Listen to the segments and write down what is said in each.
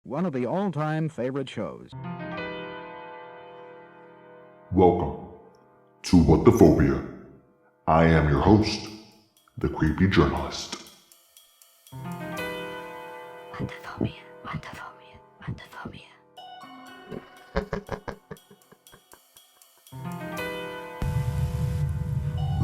one of the all-time favorite shows. Welcome to What the Phobia. I am your host, the creepy journalist. What the phobia, what the phobia, what the phobia.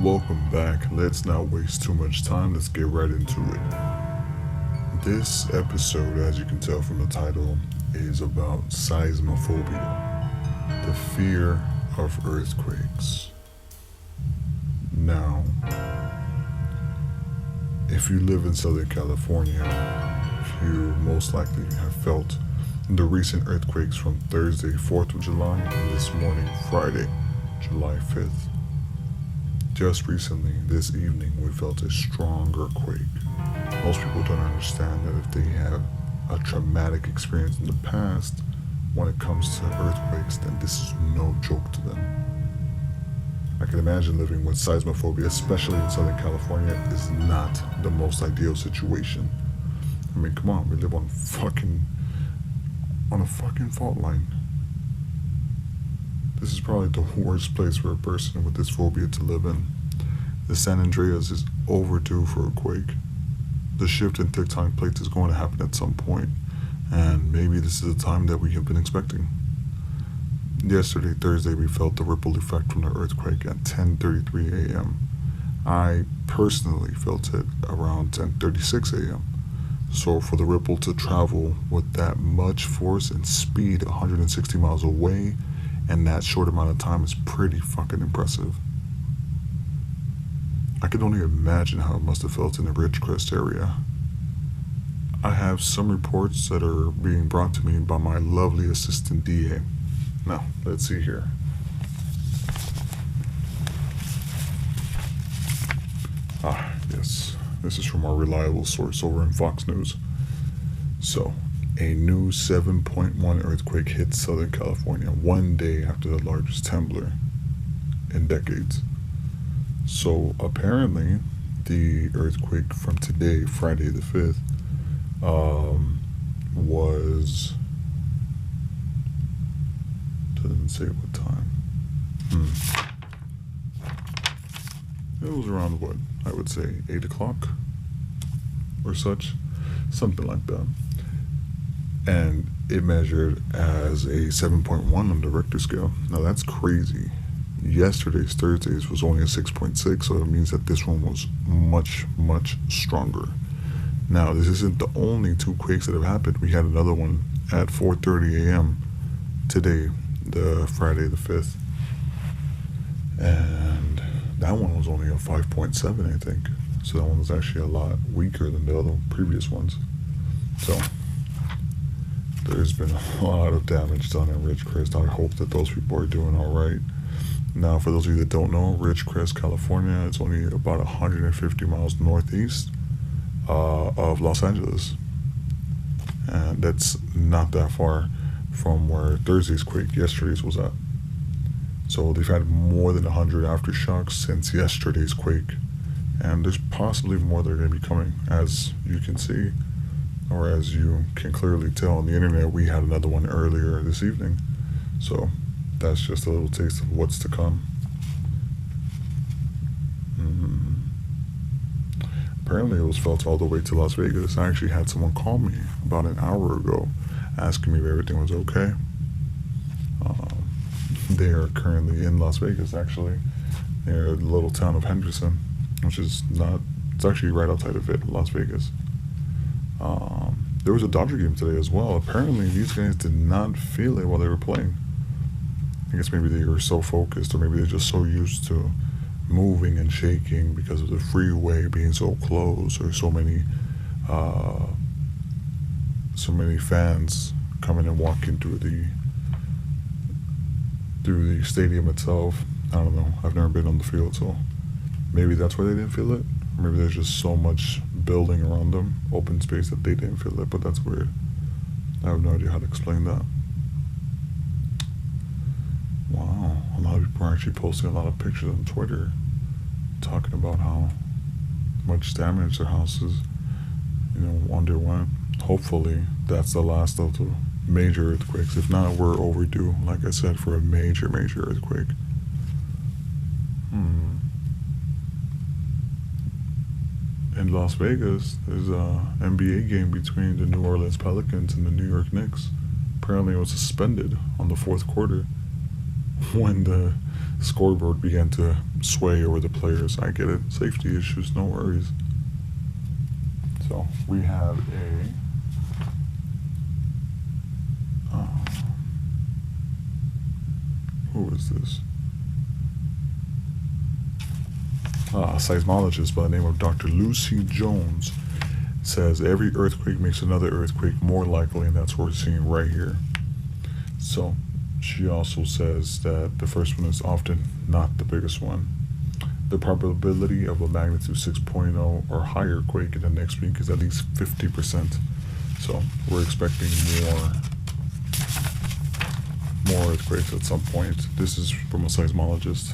Welcome back. Let's not waste too much time. Let's get right into it. This episode, as you can tell from the title, is about seismophobia, the fear of earthquakes. Now, if you live in Southern California, you most likely have felt the recent earthquakes from Thursday, 4th of July, and this morning, Friday, July 5th. Just recently, this evening, we felt a stronger quake. Most people don't understand that if they have a traumatic experience in the past, when it comes to earthquakes, then this is no joke to them. I can imagine living with seismophobia, especially in Southern California, is not the most ideal situation. I mean, come on, we live on a fucking fault line. This is probably the worst place for a person with this phobia to live in. The San Andreas is overdue for a quake. The shift in tectonic plates is going to happen at some point, and maybe this is the time that we have been expecting. Yesterday, Thursday, we felt the ripple effect from the earthquake at 10:33 a.m. I personally felt it around 10:36 a.m. So for the ripple to travel with that much force and speed 160 miles away in that short amount of time is pretty fucking impressive. I can only imagine how it must have felt in the Ridgecrest area. I have some reports that are being brought to me by my lovely assistant DA. Now, let's see here. Yes. This is from our reliable source over in Fox News. So, a new 7.1 earthquake hit Southern California one day after the largest trembler in decades. So, apparently, the earthquake from today, Friday the 5th, was... doesn't say what time. It was around what? I would say 8 o'clock or such, something like that. And it measured as a 7.1 on the Richter scale. Now that's crazy. Yesterday's, Thursday's, was only a 6.6, so it means that this one was much, much stronger. Now, this isn't the only two quakes that have happened. We had another one at 4:30 a.m. today, the Friday the 5th. And that one was only a 5.7, I think. So that one was actually a lot weaker than the other previous ones. So there's been a lot of damage done in Ridgecrest. I hope that those people are doing all right. Now, for those of you that don't know, Ridgecrest, California, it's only about 150 miles northeast of Los Angeles. And that's not that far from where Thursday's quake, yesterday's, was at. So they've had more than 100 aftershocks since yesterday's quake. And there's possibly more that are going to be coming, as you can see, or as you can clearly tell on the internet. We had another one earlier this evening. So that's just a little taste of what's to come. Apparently it was felt all the way to Las Vegas. I actually had someone call me about an hour ago asking me if everything was okay. They are currently in Las Vegas, actually, near the little town of Henderson, which is not, it's actually right outside of it, Las Vegas. There was a Dodger game today as well. Apparently these guys did not feel it while they were playing. I guess maybe they were so focused, or maybe they're just so used to moving and shaking because of the freeway being so close, or so many fans coming and walking through the stadium itself. I don't know. I've never been on the field, so maybe that's why they didn't feel it. Or maybe there's just so much building around them, open space, that they didn't feel it, but that's weird. I have no idea how to explain that. Wow, a lot of people are actually posting a lot of pictures on Twitter talking about how much damage their houses, underwent. Hopefully that's the last of the major earthquakes. If not, we're overdue, like I said, for a major earthquake. In Las Vegas, there's a NBA game between the New Orleans Pelicans and the New York Knicks. Apparently it was suspended on the fourth quarter when the scoreboard began to sway over the players. I get it. Safety issues, no worries. So we have who is this? A seismologist by the name of Dr. Lucy Jones says every earthquake makes another earthquake more likely, and that's what we're seeing right here. So she also says that the first one is often not the biggest one. The probability of a magnitude 6.0 or higher quake in the next week is at least 50%. So we're expecting more earthquakes at some point. This is from a seismologist.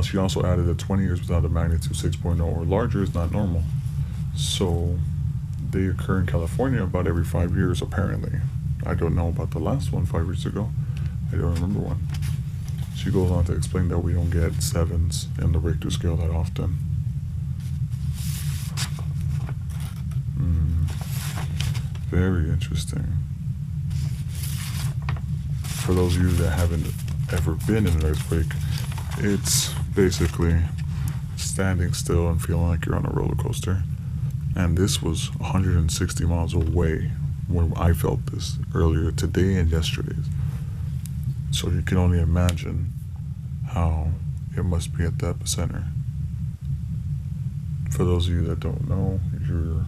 She also added that 20 years without a magnitude 6.0 or larger is not normal. So they occur in California about every 5 years, apparently. I don't know about the last one 5 years ago. I don't remember one. She goes on to explain that we don't get 7s in the Richter scale that often. Very interesting. For those of you that haven't ever been in an earthquake, it's basically standing still and feeling like you're on a roller coaster. And this was 160 miles away when I felt this earlier today and yesterday. So you can only imagine how it must be at the epicenter. For those of you that don't know, you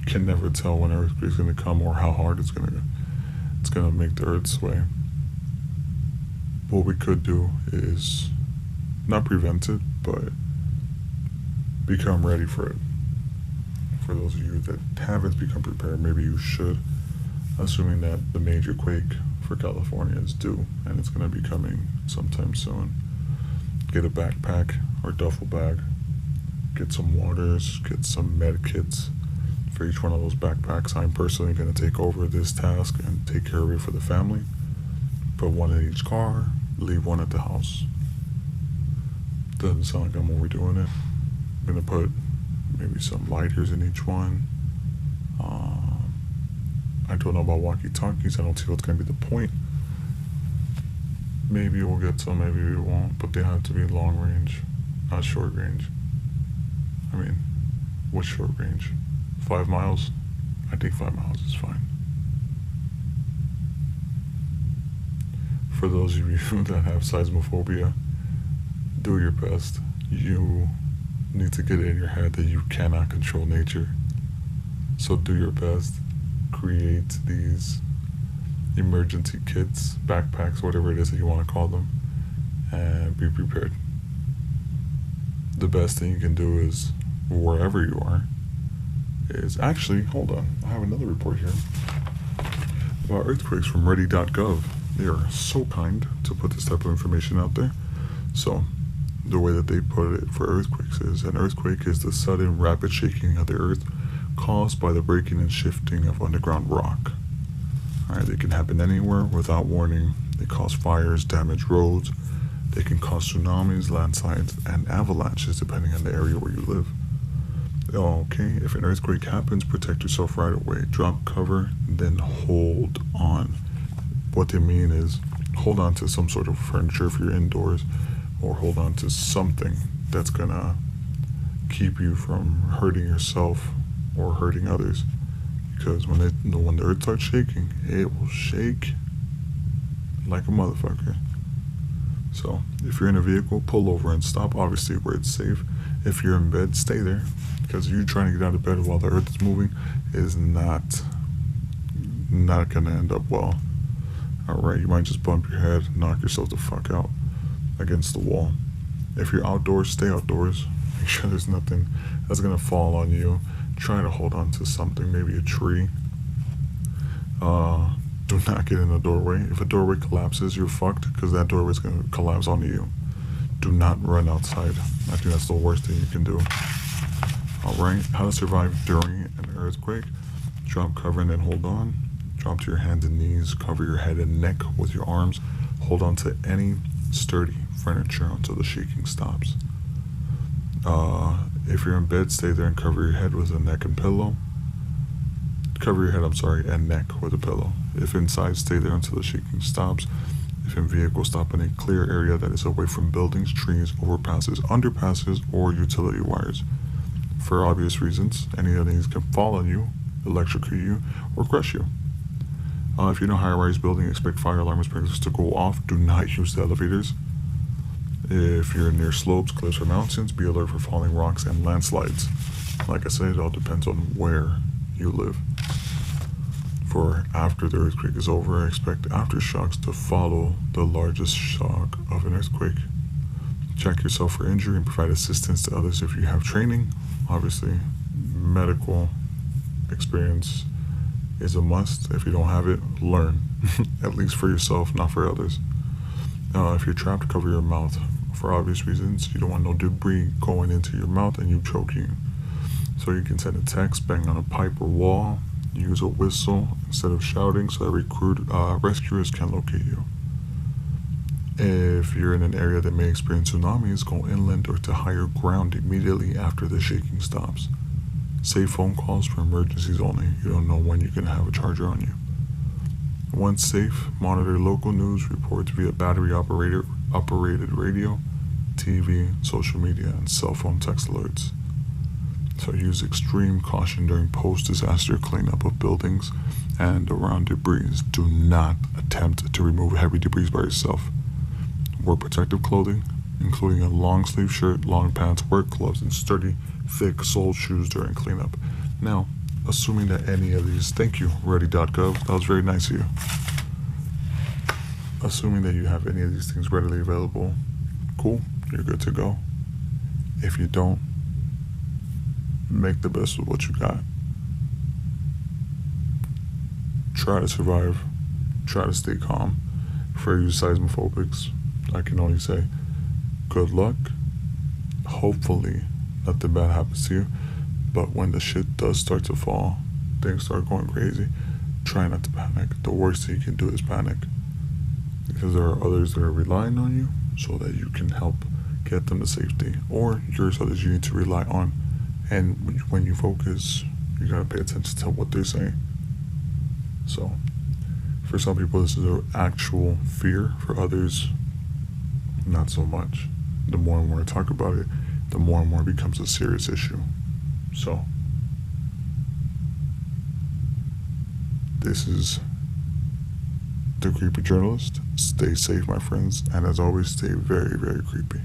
can never tell when an earthquake is going to come or how hard it's going to make the earth sway. What we could do is not prevent it, but become ready for it. For those of you that haven't become prepared, maybe you should, assuming that the major quake for California is due, and it's going to be coming sometime soon. Get a backpack or duffel bag, get some waters, get some med kits for each one of those backpacks. I'm personally going to take over this task and take care of it for the family. Put one in each car, leave one at the house. Doesn't sound like I'm overdoing it. I'm going to put maybe some lighters in each one. I don't know about walkie-talkies. I don't see what's going to be the point. Maybe we'll get some, maybe we won't, but they have to be long range, not short range. I mean, what's short range? 5 miles? I think 5 miles is fine. For those of you that have seismophobia, do your best. You need to get it in your head that you cannot control nature. So do your best. Create these emergency kits, backpacks, whatever it is that you want to call them, and be prepared. The best thing you can do is, wherever you are, is actually, hold on, I have another report here about earthquakes from ready.gov. They are so kind to put this type of information out there. So the way that they put it for earthquakes is, an earthquake is the sudden rapid shaking of the earth caused by the breaking and shifting of underground rock. Alright, they can happen anywhere without warning. They cause fires, damage roads. They can cause tsunamis, landslides, and avalanches depending on the area where you live. Okay, if an earthquake happens, protect yourself right away. Drop cover, then hold on. What they mean is, hold on to some sort of furniture if you're indoors, or hold on to something that's gonna keep you from hurting yourself or hurting others. Because when the earth starts shaking, it will shake like a motherfucker. So if you're in a vehicle, pull over and stop, obviously where it's safe. If you're in bed, stay there, because you trying to get out of bed while the earth is moving is not gonna end up well. Alright, you might just bump your head, knock yourself the fuck out against the wall. If you're outdoors, stay outdoors. Make sure there's nothing that's gonna fall on you. Try to hold on to something, maybe a tree. Do not get in a doorway. If a doorway collapses, you're fucked, because that doorway is gonna collapse onto you. Do not run outside. I think that's the worst thing you can do. Alright, how to survive during an earthquake. Drop, cover, and then hold on. Drop to your hands and knees. Cover your head and neck with your arms. Hold on to any sturdy furniture until the shaking stops. If you're in bed, stay there and cover your head with a neck and pillow. Cover your head, and neck with a pillow. If inside, stay there until the shaking stops. If in vehicle, stop in a clear area that is away from buildings, trees, overpasses, underpasses, or utility wires. For obvious reasons, any of these can fall on you, electrocute you, or crush you. If you're in a high-rise building, expect fire alarm sprinklers to go off. Do not use the elevators. If you're near slopes, cliffs, or mountains, be alert for falling rocks and landslides. Like I said, it all depends on where you live. For after the earthquake is over, expect aftershocks to follow the largest shock of an earthquake. Check yourself for injury and provide assistance to others if you have training. Obviously, medical experience is a must. If you don't have it, learn. At least for yourself, not for others. If you're trapped, cover your mouth. For obvious reasons, you don't want no debris going into your mouth and you choking. So you can send a text, bang on a pipe or wall, use a whistle instead of shouting so that rescuers can locate you. If you're in an area that may experience tsunamis, go inland or to higher ground immediately after the shaking stops. Save phone calls for emergencies only. You don't know when you can have a charger on you. Once safe, monitor local news reports via battery-operated radio, TV, social media, and cell phone text alerts. So use extreme caution during post-disaster cleanup of buildings and around debris. Do not attempt to remove heavy debris by yourself. Wear protective clothing, including a long-sleeve shirt, long pants, work gloves, and sturdy, thick-soled shoes during cleanup. Now, assuming that any of these, thank you, ready.gov, that was very nice of you. Assuming that you have any of these things readily available, cool, you're good to go. If you don't, make the best of what you got. Try to survive. Try to stay calm. For you seismophobics, I can only say good luck. Hopefully nothing bad happens to you. But when the shit does start to fall, things start going crazy, try not to panic. The worst thing you can do is panic. Because there are others that are relying on you so that you can help get them to safety. Or there's others you need to rely on. And when you focus, you gotta pay attention to what they're saying. So, for some people, this is an actual fear. For others, not so much. The more and more I talk about it, the more and more it becomes a serious issue. So, this is the Creepy Journalist. Stay safe, my friends, and as always, stay very, very creepy.